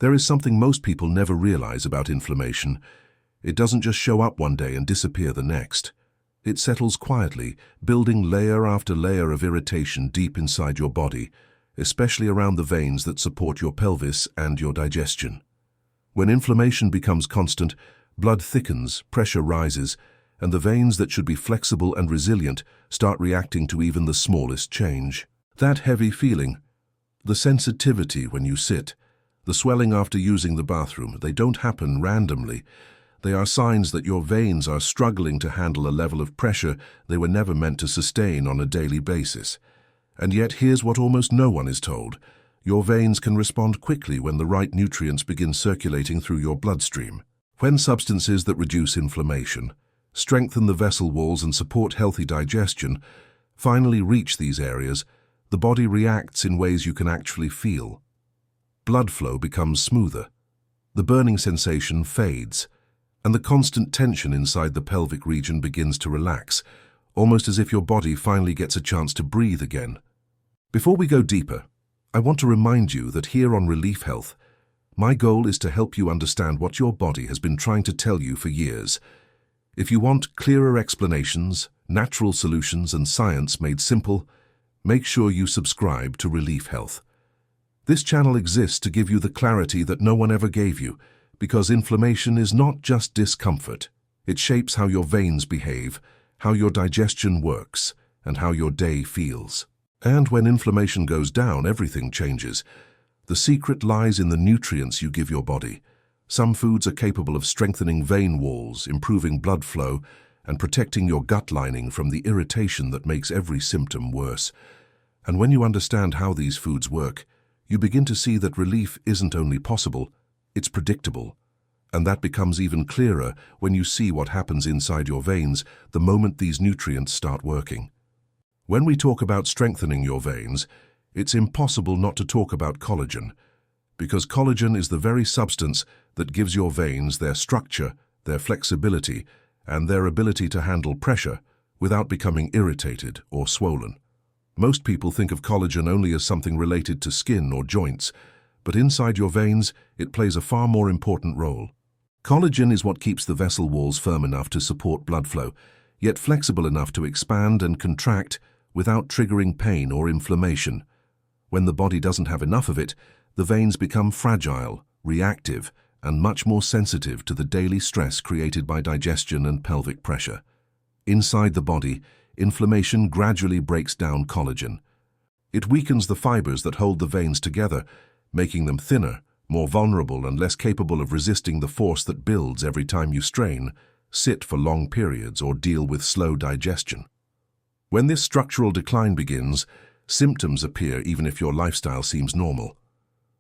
There is something most people never realize about inflammation. It doesn't just show up one day and disappear the next. It settles quietly, building layer after layer of irritation deep inside your body, especially around the veins that support your pelvis and your digestion. When inflammation becomes constant, blood thickens, pressure rises, and the veins that should be flexible and resilient start reacting to even the smallest change. That heavy feeling, the sensitivity when you sit, the swelling after using the bathroom, they don't happen randomly. They are signs that your veins are struggling to handle a level of pressure they were never meant to sustain on a daily basis. And yet here's what almost no one is told. Your veins can respond quickly when the right nutrients begin circulating through your bloodstream. When substances that reduce inflammation, strengthen the vessel walls and support healthy digestion finally reach these areas, the body reacts in ways you can actually feel. Blood flow becomes smoother. The burning sensation fades, and the constant tension inside the pelvic region begins to relax, almost as if your body finally gets a chance to breathe again. Before we go deeper, I want to remind you that here on Relief Health, my goal is to help you understand what your body has been trying to tell you for years. If you want clearer explanations, natural solutions, and science made simple, make sure you subscribe to Relief Health. This channel exists to give you the clarity that no one ever gave you, because inflammation is not just discomfort. It shapes how your veins behave, how your digestion works, and how your day feels. And when inflammation goes down, everything changes. The secret lies in the nutrients you give your body. Some foods are capable of strengthening vein walls, improving blood flow, and protecting your gut lining from the irritation that makes every symptom worse. And when you understand how these foods work, you begin to see that relief isn't only possible, it's predictable. And that becomes even clearer when you see what happens inside your veins the moment these nutrients start working. When we talk about strengthening your veins, it's impossible not to talk about collagen, because collagen is the very substance that gives your veins their structure, their flexibility, and their ability to handle pressure without becoming irritated or swollen. Most people think of collagen only as something related to skin or joints, but inside your veins, it plays a far more important role. Collagen is what keeps the vessel walls firm enough to support blood flow, yet flexible enough to expand and contract without triggering pain or inflammation. When the body doesn't have enough of it, the veins become fragile, reactive, and much more sensitive to the daily stress created by digestion and pelvic pressure. Inside the body, inflammation gradually breaks down collagen. It weakens the fibers that hold the veins together, making them thinner, more vulnerable, and less capable of resisting the force that builds every time you strain, sit for long periods, or deal with slow digestion. When this structural decline begins, symptoms appear even if your lifestyle seems normal.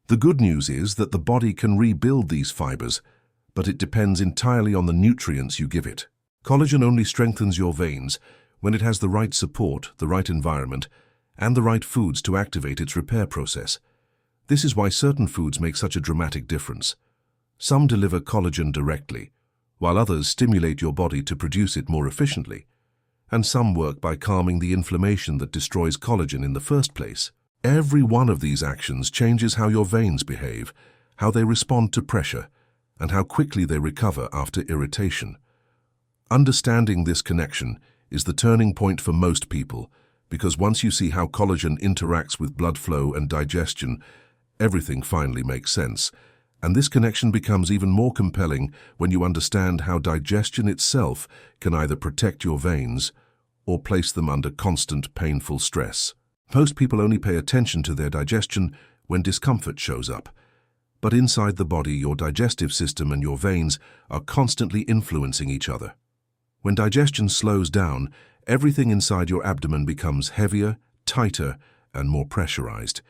The good news is that the body can rebuild these fibers, but it depends entirely on the nutrients you give it. Collagen only strengthens your veins when it has the right support, the right environment, and the right foods to activate its repair process. This is why certain foods make such a dramatic difference. Some deliver collagen directly, while others stimulate your body to produce it more efficiently. And some work by calming the inflammation that destroys collagen in the first place. Every one of these actions changes how your veins behave, how they respond to pressure, and how quickly they recover after irritation. Understanding this connection is the turning point for most people, because once you see how collagen interacts with blood flow and digestion, everything finally makes sense. And this connection becomes even more compelling when you understand how digestion itself can either protect your veins or place them under constant painful stress. Most people only pay attention to their digestion when discomfort shows up. But inside the body, your digestive system and your veins are constantly influencing each other. When digestion slows down, everything inside your abdomen becomes heavier, tighter, and more pressurized.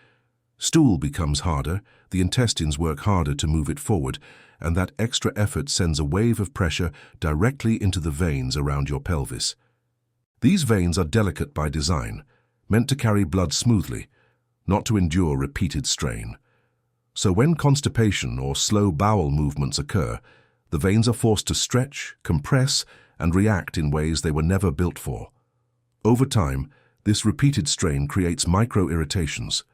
Stool becomes harder, the intestines work harder to move it forward, and that extra effort sends a wave of pressure directly into the veins around your pelvis. These veins are delicate by design, meant to carry blood smoothly, not to endure repeated strain. So when constipation or slow bowel movements occur, the veins are forced to stretch, compress, and react in ways they were never built for. Over time, this repeated strain creates micro-irritations,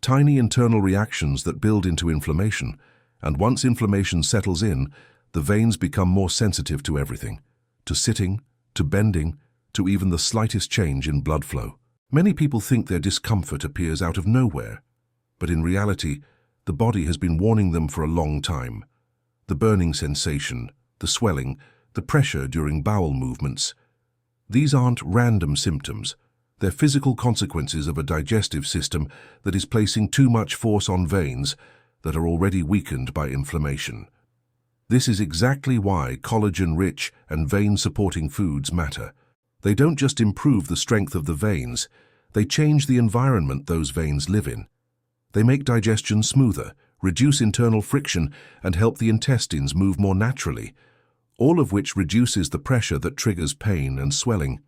tiny internal reactions that build into inflammation, And once inflammation settles in, the veins become more sensitive to everything, to sitting, to bending, to even the slightest change in blood flow. Many people think their discomfort appears out of nowhere, but in reality, the body has been warning them for a long time. The burning sensation, the swelling, the pressure during bowel movements. These aren't random symptoms. They're physical consequences of a digestive system that is placing too much force on veins that are already weakened by inflammation. This is exactly why collagen-rich and vein-supporting foods matter. They don't just improve the strength of the veins, they change the environment those veins live in. They make digestion smoother, reduce internal friction, and help the intestines move more naturally, all of which reduces the pressure that triggers pain and swelling.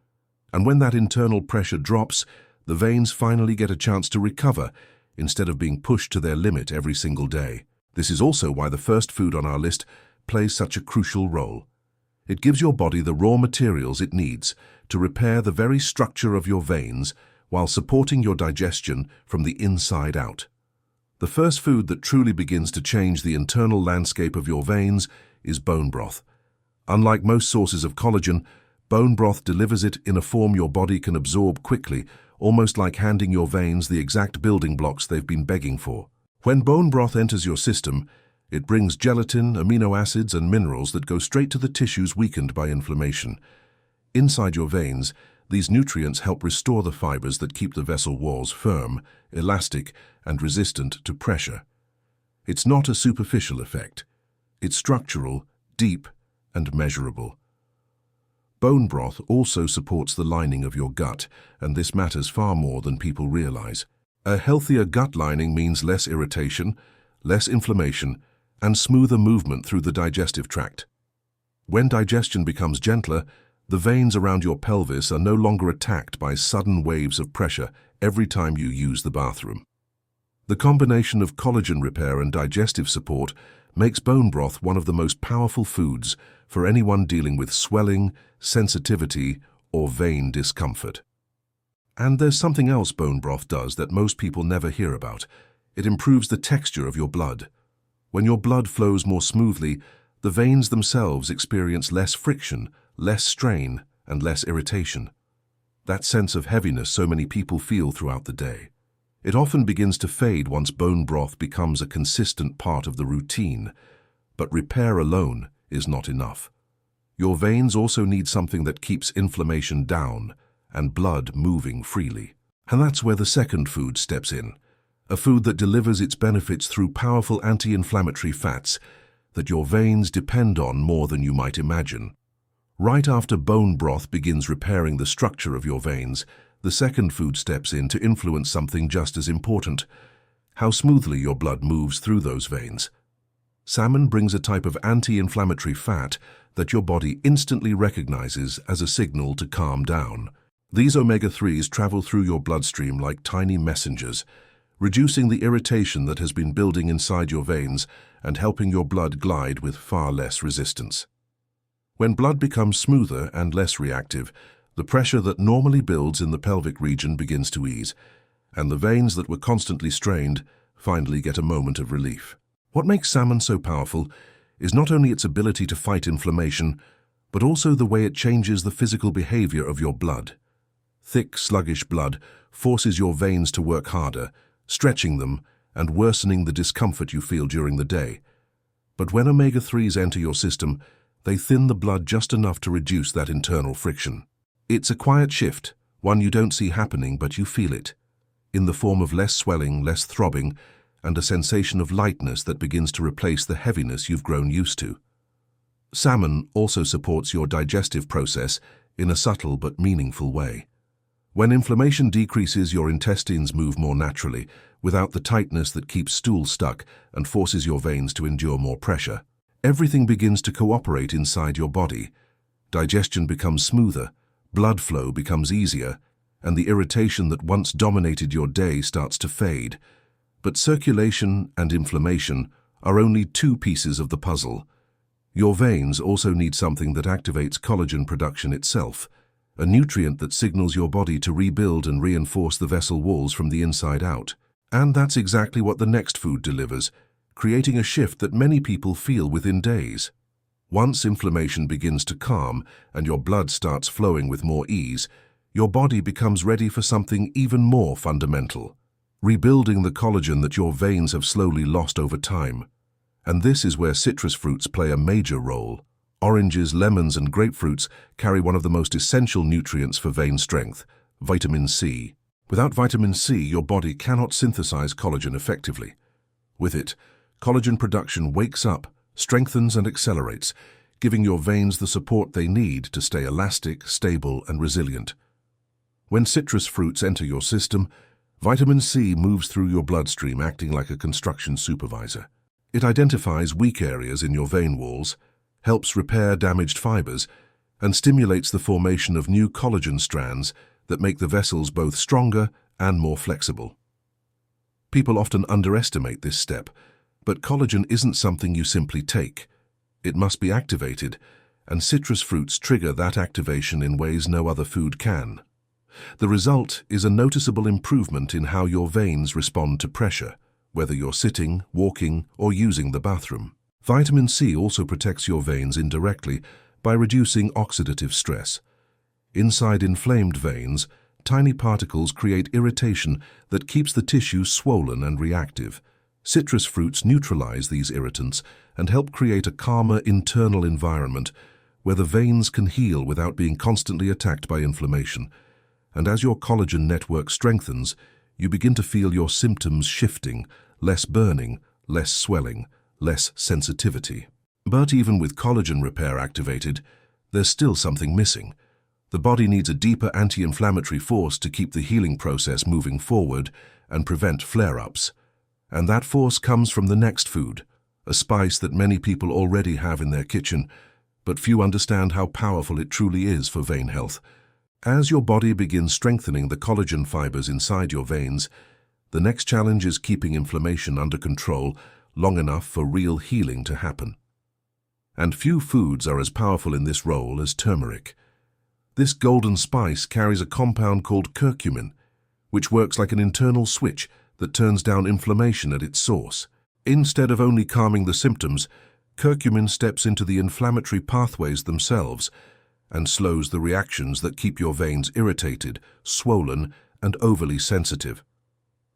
And when that internal pressure drops, the veins finally get a chance to recover instead of being pushed to their limit every single day. This is also why the first food on our list plays such a crucial role. It gives your body the raw materials it needs to repair the very structure of your veins while supporting your digestion from the inside out. The first food that truly begins to change the internal landscape of your veins is bone broth. Unlike most sources of collagen, bone broth delivers it in a form your body can absorb quickly, almost like handing your veins the exact building blocks they've been begging for. When bone broth enters your system, it brings gelatin, amino acids, and minerals that go straight to the tissues weakened by inflammation. Inside your veins, these nutrients help restore the fibers that keep the vessel walls firm, elastic, and resistant to pressure. It's not a superficial effect. It's structural, deep, and measurable. Bone broth also supports the lining of your gut, and this matters far more than people realize. A healthier gut lining means less irritation, less inflammation, and smoother movement through the digestive tract. When digestion becomes gentler, the veins around your pelvis are no longer attacked by sudden waves of pressure every time you use the bathroom. The combination of collagen repair and digestive support makes bone broth one of the most powerful foods for anyone dealing with swelling, sensitivity, or vein discomfort. And there's something else bone broth does that most people never hear about. It improves the texture of your blood. When your blood flows more smoothly, the veins themselves experience less friction, less strain, and less irritation. That sense of heaviness so many people feel throughout the day. It often begins to fade once bone broth becomes a consistent part of the routine, but repair alone is not enough. Your veins also need something that keeps inflammation down and blood moving freely. And that's where the second food steps in, a food that delivers its benefits through powerful anti-inflammatory fats that your veins depend on more than you might imagine. Right after bone broth begins repairing the structure of your veins, the second food steps in to influence something just as important: how smoothly your blood moves through those veins. Salmon brings a type of anti-inflammatory fat that your body instantly recognizes as a signal to calm down. These omega-3s travel through your bloodstream like tiny messengers, reducing the irritation that has been building inside your veins and helping your blood glide with far less resistance. When blood becomes smoother and less reactive, the pressure that normally builds in the pelvic region begins to ease, and the veins that were constantly strained finally get a moment of relief. What makes salmon so powerful is not only its ability to fight inflammation, but also the way it changes the physical behavior of your blood. Thick, sluggish blood forces your veins to work harder, stretching them and worsening the discomfort you feel during the day. But when omega-3s enter your system, they thin the blood just enough to reduce that internal friction. It's a quiet shift, one you don't see happening but you feel it, in the form of less swelling, less throbbing, and a sensation of lightness that begins to replace the heaviness you've grown used to. Salmon also supports your digestive process in a subtle but meaningful way. When inflammation decreases, your intestines move more naturally, without the tightness that keeps stool stuck and forces your veins to endure more pressure. Everything begins to cooperate inside your body. Digestion becomes smoother, blood flow becomes easier, and the irritation that once dominated your day starts to fade. But circulation and inflammation are only two pieces of the puzzle. Your veins also need something that activates collagen production itself, a nutrient that signals your body to rebuild and reinforce the vessel walls from the inside out. And that's exactly what the next food delivers: creating a shift that many people feel within days. Once inflammation begins to calm and your blood starts flowing with more ease, your body becomes ready for something even more fundamental, rebuilding the collagen that your veins have slowly lost over time. And this is where citrus fruits play a major role. Oranges, lemons, and grapefruits carry one of the most essential nutrients for vein strength, vitamin C. Without vitamin C, your body cannot synthesize collagen effectively. With it, collagen production wakes up, strengthens, and accelerates, giving your veins the support they need to stay elastic, stable, and resilient. When citrus fruits enter your system, vitamin C moves through your bloodstream acting like a construction supervisor. It identifies weak areas in your vein walls, helps repair damaged fibers, and stimulates the formation of new collagen strands that make the vessels both stronger and more flexible. People often underestimate this step, but collagen isn't something you simply take. It must be activated, and citrus fruits trigger that activation in ways no other food can. The result is a noticeable improvement in how your veins respond to pressure, whether you're sitting, walking, or using the bathroom. Vitamin C also protects your veins indirectly by reducing oxidative stress. Inside inflamed veins, tiny particles create irritation that keeps the tissue swollen and reactive. Citrus fruits neutralize these irritants and help create a calmer internal environment where the veins can heal without being constantly attacked by inflammation. And as your collagen network strengthens, you begin to feel your symptoms shifting, less burning, less swelling, less sensitivity. But even with collagen repair activated, there's still something missing. The body needs a deeper anti-inflammatory force to keep the healing process moving forward and prevent flare-ups. And that force comes from the next food, a spice that many people already have in their kitchen, but few understand how powerful it truly is for vein health. As your body begins strengthening the collagen fibers inside your veins, the next challenge is keeping inflammation under control long enough for real healing to happen. And few foods are as powerful in this role as turmeric. This golden spice carries a compound called curcumin, which works like an internal switch that turns down inflammation at its source. Instead of only calming the symptoms, curcumin steps into the inflammatory pathways themselves and slows the reactions that keep your veins irritated, swollen, and overly sensitive.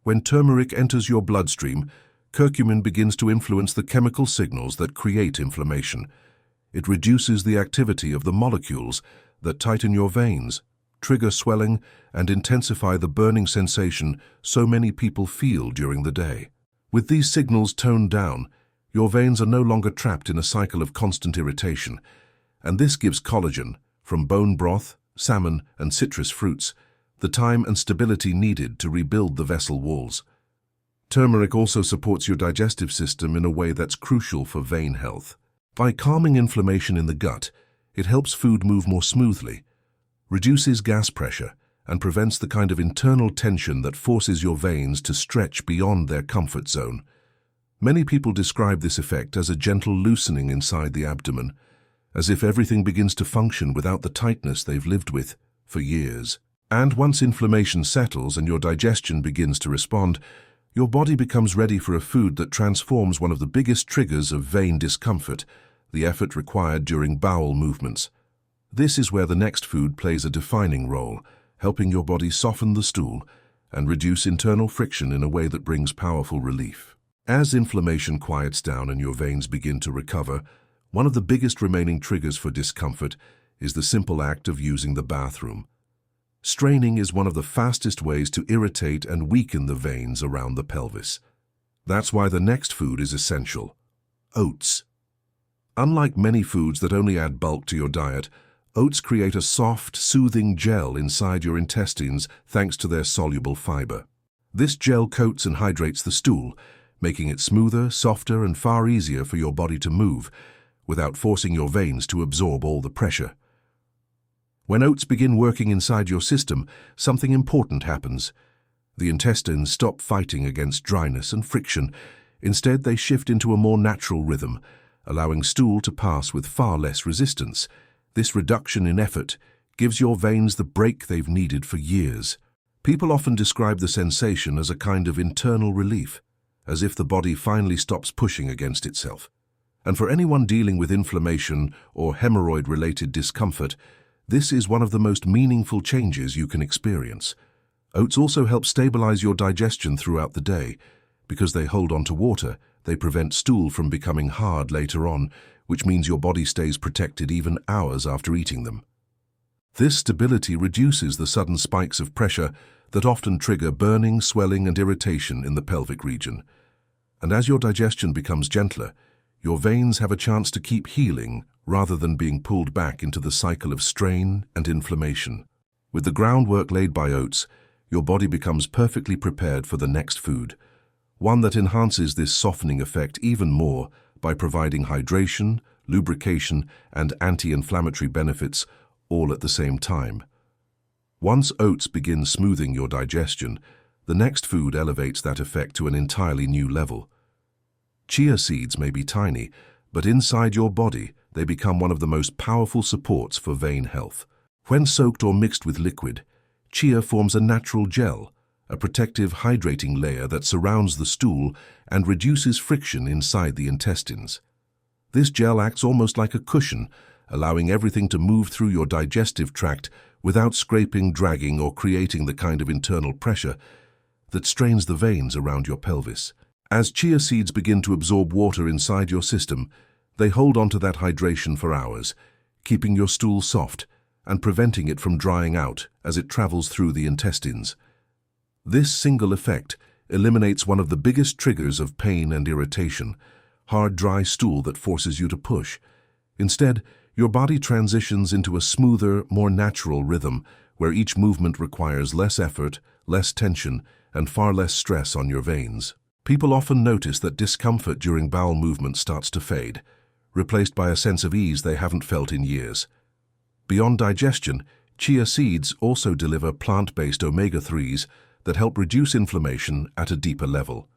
When turmeric enters your bloodstream, curcumin begins to influence the chemical signals that create inflammation. It reduces the activity of the molecules that tighten your veins, trigger swelling, and intensify the burning sensation so many people feel during the day. With these signals toned down, your veins are no longer trapped in a cycle of constant irritation, and this gives collagen, from bone broth, salmon, and citrus fruits, the time and stability needed to rebuild the vessel walls. Turmeric also supports your digestive system in a way that's crucial for vein health. By calming inflammation in the gut, it helps food move more smoothly, reduces gas pressure, and prevents the kind of internal tension that forces your veins to stretch beyond their comfort zone. Many people describe this effect as a gentle loosening inside the abdomen, as if everything begins to function without the tightness they've lived with for years. And once inflammation settles and your digestion begins to respond, your body becomes ready for a food that transforms one of the biggest triggers of vein discomfort, the effort required during bowel movements. This is where the next food plays a defining role, helping your body soften the stool and reduce internal friction in a way that brings powerful relief. As inflammation quiets down and your veins begin to recover, one of the biggest remaining triggers for discomfort is the simple act of using the bathroom. Straining is one of the fastest ways to irritate and weaken the veins around the pelvis. That's why the next food is essential: oats. Unlike many foods that only add bulk to your diet, oats create a soft, soothing gel inside your intestines thanks to their soluble fiber. This gel coats and hydrates the stool, making it smoother, softer, and far easier for your body to move, without forcing your veins to absorb all the pressure. When oats begin working inside your system, something important happens. The intestines stop fighting against dryness and friction. Instead, they shift into a more natural rhythm, allowing stool to pass with far less resistance. This reduction in effort gives your veins the break they've needed for years. People often describe the sensation as a kind of internal relief, as if the body finally stops pushing against itself. And for anyone dealing with inflammation or hemorrhoid-related discomfort, this is one of the most meaningful changes you can experience. Oats also help stabilize your digestion throughout the day. Because they hold on to water, they prevent stool from becoming hard later on, which means your body stays protected even hours after eating them. This stability reduces the sudden spikes of pressure that often trigger burning, swelling, and irritation in the pelvic region. And as your digestion becomes gentler, your veins have a chance to keep healing rather than being pulled back into the cycle of strain and inflammation. With the groundwork laid by oats, your body becomes perfectly prepared for the next food, one that enhances this softening effect even more by providing hydration, lubrication, and anti-inflammatory benefits all at the same time. Once oats begin smoothing your digestion, the next food elevates that effect to an entirely new level. Chia seeds may be tiny, but inside your body, they become one of the most powerful supports for vein health. When soaked or mixed with liquid, chia forms a natural gel, a protective, hydrating layer that surrounds the stool and reduces friction inside the intestines. This gel acts almost like a cushion, allowing everything to move through your digestive tract without scraping, dragging, or creating the kind of internal pressure that strains the veins around your pelvis. As chia seeds begin to absorb water inside your system, they hold onto that hydration for hours, keeping your stool soft and preventing it from drying out as it travels through the intestines. This single effect eliminates one of the biggest triggers of pain and irritation, hard, dry stool that forces you to push. Instead, your body transitions into a smoother, more natural rhythm where each movement requires less effort, less tension, and far less stress on your veins. People often notice that discomfort during bowel movement starts to fade, replaced by a sense of ease they haven't felt in years. Beyond digestion, chia seeds also deliver plant-based omega-3s that help reduce inflammation at a deeper level.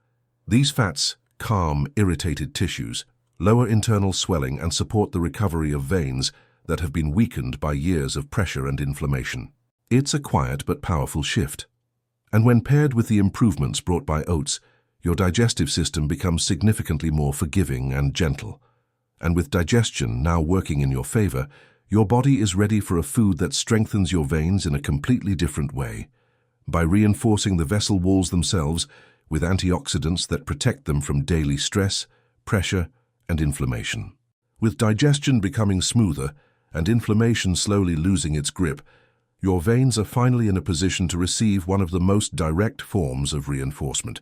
These fats calm irritated tissues, lower internal swelling, and support the recovery of veins that have been weakened by years of pressure and inflammation. It's a quiet but powerful shift. And when paired with the improvements brought by oats, your digestive system becomes significantly more forgiving and gentle. And with digestion now working in your favor, your body is ready for a food that strengthens your veins in a completely different way, by reinforcing the vessel walls themselves with antioxidants that protect them from daily stress, pressure, and inflammation. With digestion becoming smoother and inflammation slowly losing its grip, your veins are finally in a position to receive one of the most direct forms of reinforcement.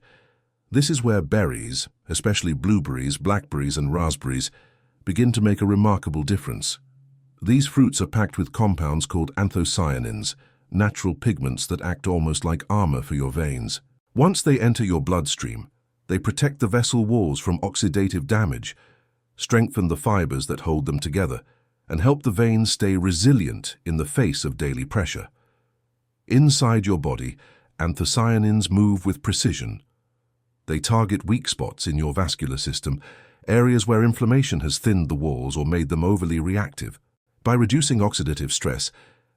This is where berries, especially blueberries, blackberries, and raspberries, begin to make a remarkable difference. These fruits are packed with compounds called anthocyanins, natural pigments that act almost like armor for your veins. Once they enter your bloodstream, they protect the vessel walls from oxidative damage, strengthen the fibers that hold them together, and help the veins stay resilient in the face of daily pressure. Inside your body, anthocyanins move with precision. They target weak spots in your vascular system, areas where inflammation has thinned the walls or made them overly reactive. By reducing oxidative stress,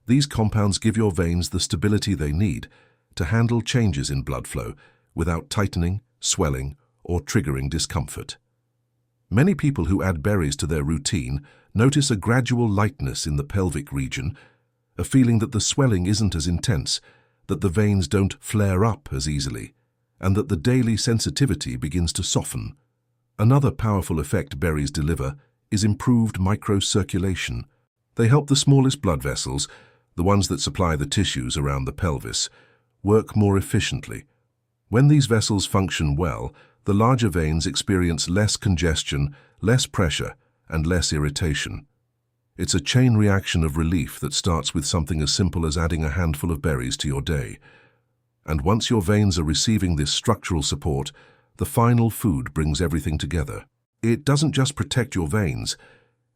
these compounds give your veins the stability they need to handle changes in blood flow without tightening, swelling, or triggering discomfort. Many people who add berries to their routine notice a gradual lightness in the pelvic region, a feeling that the swelling isn't as intense, that the veins don't flare up as easily, and that the daily sensitivity begins to soften. Another powerful effect berries deliver is improved microcirculation. They help the smallest blood vessels, the ones that supply the tissues around the pelvis, work more efficiently. When these vessels function well, the larger veins experience less congestion, less pressure, and less irritation. It's a chain reaction of relief that starts with something as simple as adding a handful of berries to your day. And once your veins are receiving this structural support, the final food brings everything together. It doesn't just protect your veins,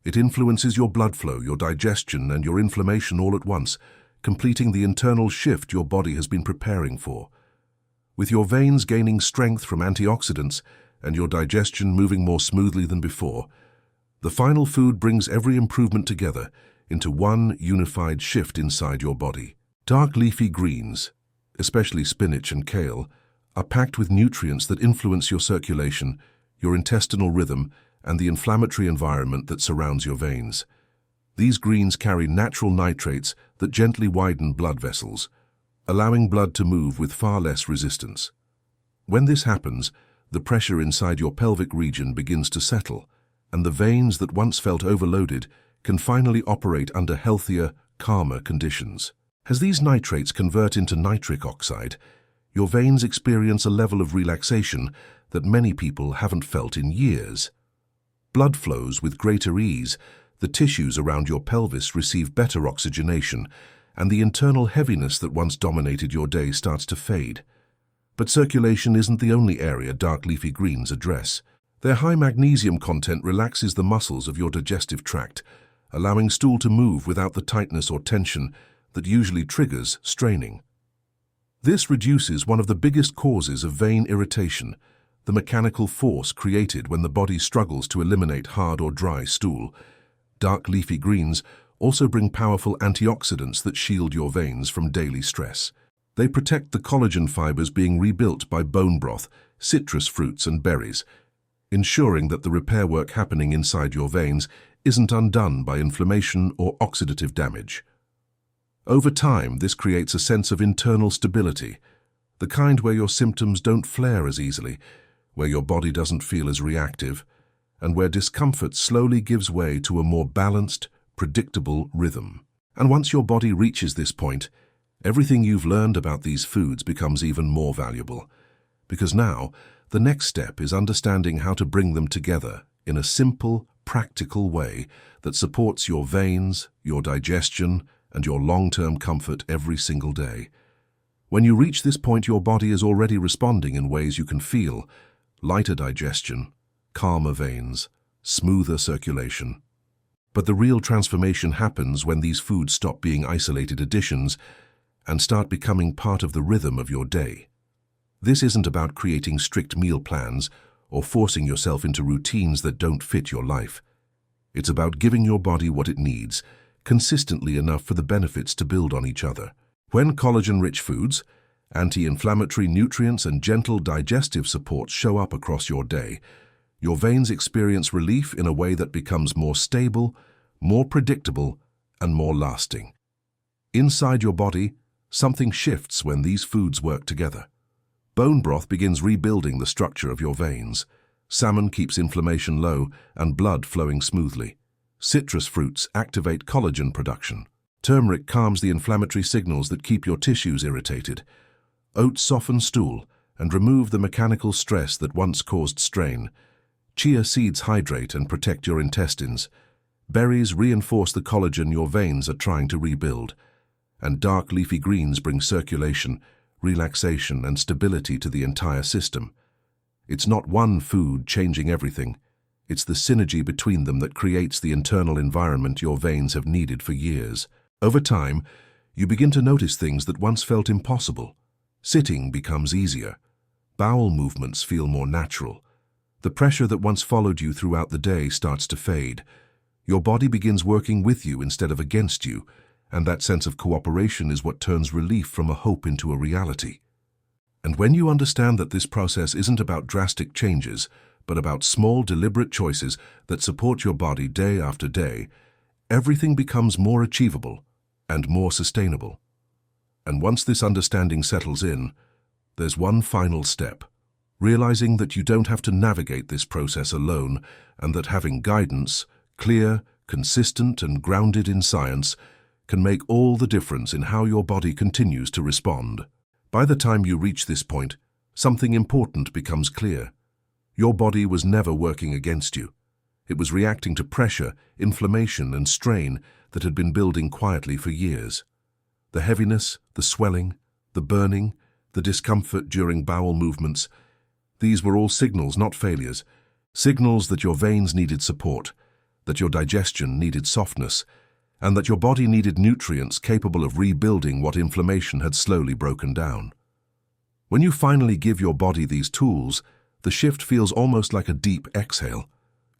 it influences your blood flow, your digestion, and your inflammation all at once, completing the internal shift your body has been preparing for. With your veins gaining strength from antioxidants and your digestion moving more smoothly than before, the final food brings every improvement together into one unified shift inside your body. Dark leafy greens, especially spinach and kale, are packed with nutrients that influence your circulation, your intestinal rhythm, and the inflammatory environment that surrounds your veins. These greens carry natural nitrates that gently widen blood vessels, allowing blood to move with far less resistance. When this happens, the pressure inside your pelvic region begins to settle, and the veins that once felt overloaded can finally operate under healthier, calmer conditions. As these nitrates convert into nitric oxide, your veins experience a level of relaxation that many people haven't felt in years. Blood flows with greater ease, the tissues around your pelvis receive better oxygenation, and the internal heaviness that once dominated your day starts to fade. But circulation isn't the only area dark leafy greens address. Their high magnesium content relaxes the muscles of your digestive tract, allowing stool to move without the tightness or tension that usually triggers straining. This reduces one of the biggest causes of vein irritation, the mechanical force created when the body struggles to eliminate hard or dry stool. Dark leafy greens also bring powerful antioxidants that shield your veins from daily stress. They protect the collagen fibers being rebuilt by bone broth, citrus fruits, and berries, ensuring that the repair work happening inside your veins isn't undone by inflammation or oxidative damage. Over time, this creates a sense of internal stability, the kind where your symptoms don't flare as easily, where your body doesn't feel as reactive, and where discomfort slowly gives way to a more balanced, predictable rhythm. And once your body reaches this point, everything you've learned about these foods becomes even more valuable, because now the next step is understanding how to bring them together in a simple, practical way that supports your veins, your digestion, and your long-term comfort every single day. When you reach this point, your body is already responding in ways you can feel: lighter digestion, calmer veins, smoother circulation. But the real transformation happens when these foods stop being isolated additions and start becoming part of the rhythm of your day. This isn't about creating strict meal plans or forcing yourself into routines that don't fit your life. It's about giving your body what it needs, consistently enough for the benefits to build on each other. When collagen-rich foods, anti-inflammatory nutrients, and gentle digestive support show up across your day, your veins experience relief in a way that becomes more stable, more predictable, and more lasting. Inside your body, something shifts when these foods work together. Bone broth begins rebuilding the structure of your veins. Salmon keeps inflammation low and blood flowing smoothly. Citrus fruits activate collagen production. Turmeric calms the inflammatory signals that keep your tissues irritated. Oats soften stool and remove the mechanical stress that once caused strain. Chia seeds hydrate and protect your intestines. Berries reinforce the collagen your veins are trying to rebuild. And dark leafy greens bring circulation, relaxation, and stability to the entire system. It's not one food changing everything. It's the synergy between them that creates the internal environment your veins have needed for years. Over time, you begin to notice things that once felt impossible. Sitting becomes easier. Bowel movements feel more natural. The pressure that once followed you throughout the day starts to fade. Your body begins working with you instead of against you, and that sense of cooperation is what turns relief from a hope into a reality. And when you understand that this process isn't about drastic changes, but about small, deliberate choices that support your body day after day, everything becomes more achievable and more sustainable. And once this understanding settles in, there's one final step: realizing that you don't have to navigate this process alone, and that having guidance, clear, consistent, and grounded in science, can make all the difference in how your body continues to respond. By the time you reach this point, something important becomes clear. Your body was never working against you. It was reacting to pressure, inflammation, and strain that had been building quietly for years. The heaviness, the swelling, the burning, the discomfort during bowel movements, these were all signals, not failures. Signals that your veins needed support, that your digestion needed softness, and that your body needed nutrients capable of rebuilding what inflammation had slowly broken down. When you finally give your body these tools, the shift feels almost like a deep exhale,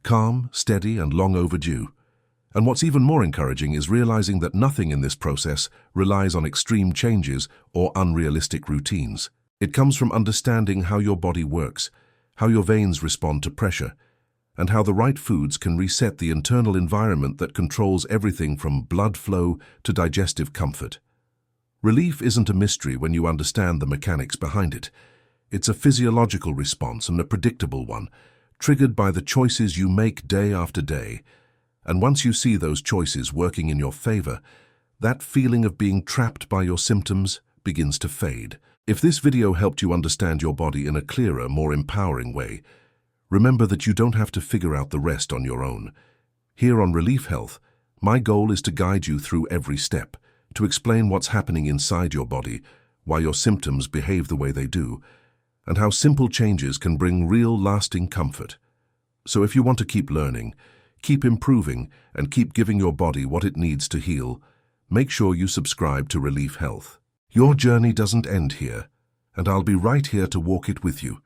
calm, steady, and long overdue. And what's even more encouraging is realizing that nothing in this process relies on extreme changes or unrealistic routines. It comes from understanding how your body works, how your veins respond to pressure, and how the right foods can reset the internal environment that controls everything from blood flow to digestive comfort. Relief isn't a mystery when you understand the mechanics behind it. It's a physiological response and a predictable one, triggered by the choices you make day after day. And once you see those choices working in your favor, that feeling of being trapped by your symptoms begins to fade. If this video helped you understand your body in a clearer, more empowering way, remember that you don't have to figure out the rest on your own. Here on Relief Health, my goal is to guide you through every step, to explain what's happening inside your body, why your symptoms behave the way they do, and how simple changes can bring real, lasting comfort. So if you want to keep learning, keep improving, and keep giving your body what it needs to heal, make sure you subscribe to Relief Health. Your journey doesn't end here, and I'll be right here to walk it with you.